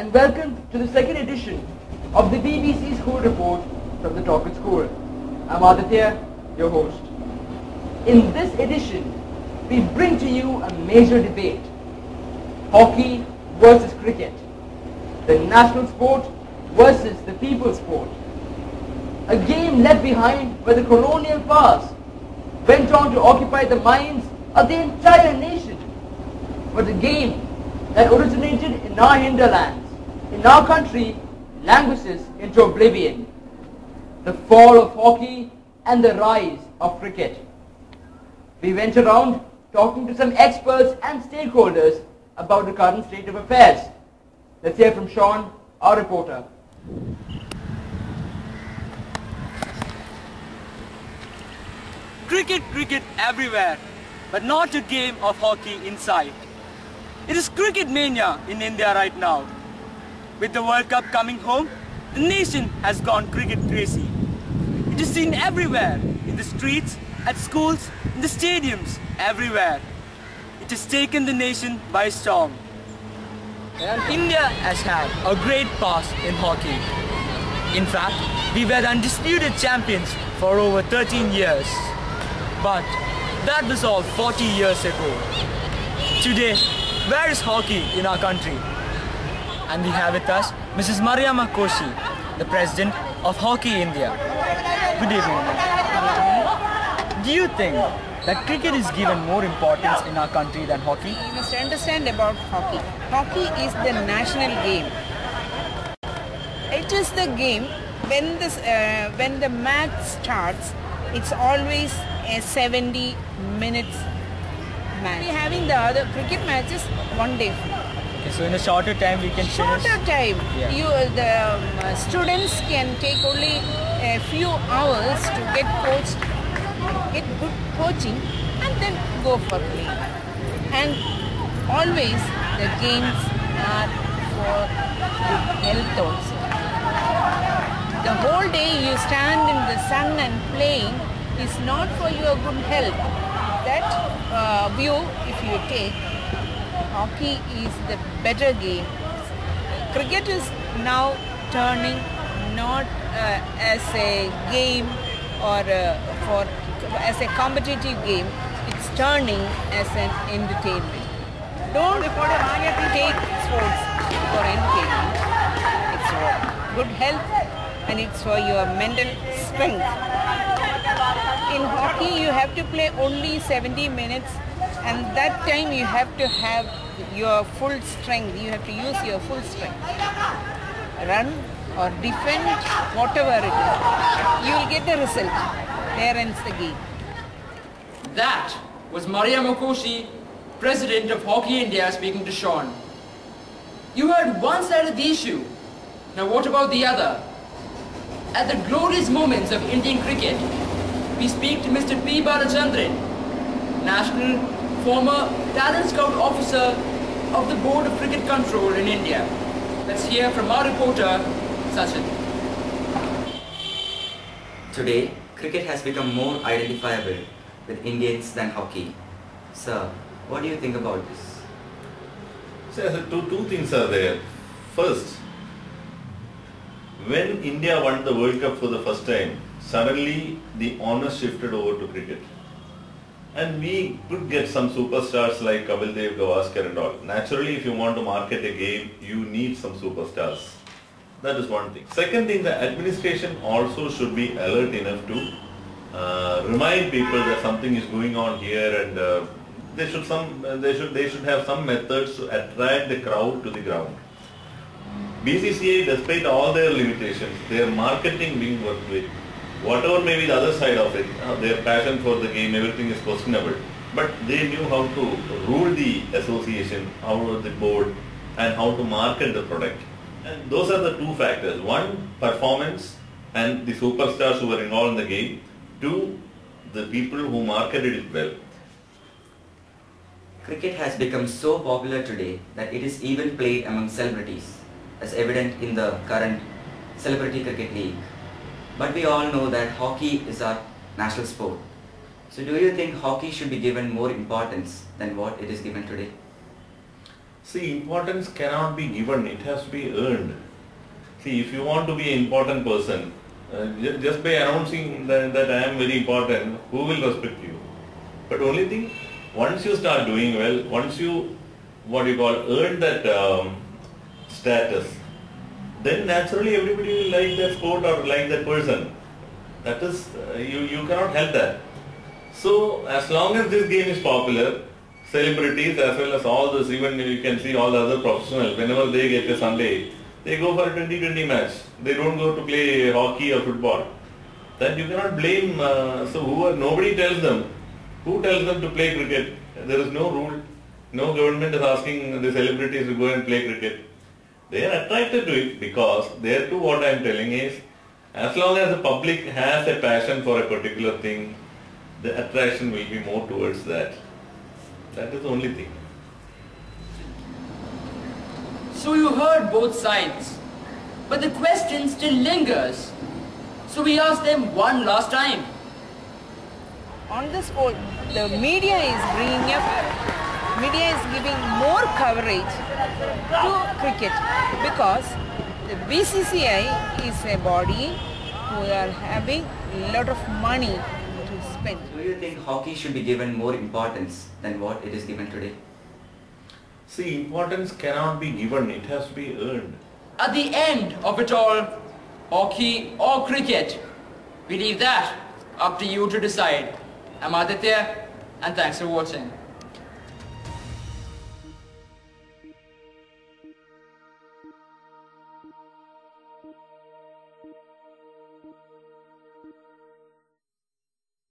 and welcome to the second edition of the BBC School Report from the Talk at School. I'm Aditya, your host. In this edition, we bring to you a major debate: hockey versus cricket, the national sport versus the people's sport. A game left behind by the colonial powers went on to occupy the minds of the entire nation. But a game that originated in our hinterlands, in our country, languishes into oblivion. The fall of hockey and the rise of cricket. We went around talking to some experts and stakeholders about the current state of affairs. Let's hear from Sean, our reporter. Cricket everywhere, but not a game of hockey in sight. It is cricket mania in India right now. With the World Cup coming home, the nation has gone cricket crazy. It is seen everywhere, in the streets, at schools, in the stadiums, everywhere. It has taken the nation by storm. And India has had a great past in hockey. In fact, we were the undisputed champions for over 13 years. But that was all 40 years ago. Today, where is hockey in our country? And we have with us Mrs. Mariama Koshi, the President of Hockey India. Good evening, ma'am. Do you think that cricket is given more importance in our country than hockey? You must understand about hockey. Hockey is the national game. It is the game when the match starts. It's always a 70 minutes match. We're having the other cricket matches one day. Okay, so in a shorter time we can finish. Shorter time. Yeah. The students can take only a few hours to get coached, get good coaching, and then go for play. And always the games are for good health also. The whole day you stand in the sun and playing is not for your good health. That view, if you take, hockey is the better game. Cricket is now turning not as a game or as a competitive game. It's turning as an entertainment. Don't take sports for entertainment. It's for good health and it's for your mental strength. In hockey, you have to play only 70 minutes, and that time you have to have your full strength. You have to use your full strength. Run or defend, whatever it is. You will get the result. There ends the game. That was Mariama Koshi, President of Hockey India, speaking to Sean. You heard one side of the issue. Now what about the other? At the glorious moments of Indian cricket, we speak to Mr. P. Balachandran, National former Talent Scout Officer of the Board of Cricket Control in India. Let's hear from our reporter, Sachin. Today, cricket has become more identifiable with Indians than hockey. Sir, what do you think about this? So, two things are there. First, when India won the World Cup for the first time, suddenly the honors shifted over to cricket. And we could get some superstars like Kapil Dev, Gavaskar and all. Naturally, if you want to market a game, you need some superstars. That is one thing. Second thing, the administration also should be alert enough to remind people that something is going on here, and they should have some methods to attract the crowd to the ground. BCCI, despite all their limitations, their marketing being worked with, whatever may be the other side of it, their passion for the game, everything is questionable. But they knew how to rule the association, how the board, and how to market the product. And those are the two factors. One, performance and the superstars who were involved in the game. Two, the people who marketed it well. Cricket has become so popular today that it is even played among celebrities, as evident in the current Celebrity Cricket League. But we all know that hockey is our national sport. So do you think hockey should be given more importance than what it is given today? See, importance cannot be given, it has to be earned. See, if you want to be an important person, just by announcing that I am very important, who will respect you? But only thing, once you start doing well, once you, earn that status, then naturally everybody will like that sport or like that person. That is, you cannot help that. So, as long as this game is popular, celebrities as well as all this, even you can see all the other professionals, whenever they get a Sunday, they go for a 20-20 match. They don't go to play hockey or football. That you cannot blame, nobody tells them. Who tells them to play cricket? There is no rule. No government is asking the celebrities to go and play cricket. They are attracted to it because there too what I am telling is, as long as the public has a passion for a particular thing, the attraction will be more towards that. That is the only thing. So you heard both sides, but the question still lingers. So we asked them one last time. On this whole, the media is bringing up, media is giving more coverage to cricket because the BCCI is a body who are having a lot of money to spend. Do you think hockey should be given more importance than what it is given today? See, importance cannot be given, it has to be earned. At the end of it all, hockey or cricket, we leave that up to you to decide. I'm Aditya, and thanks for watching.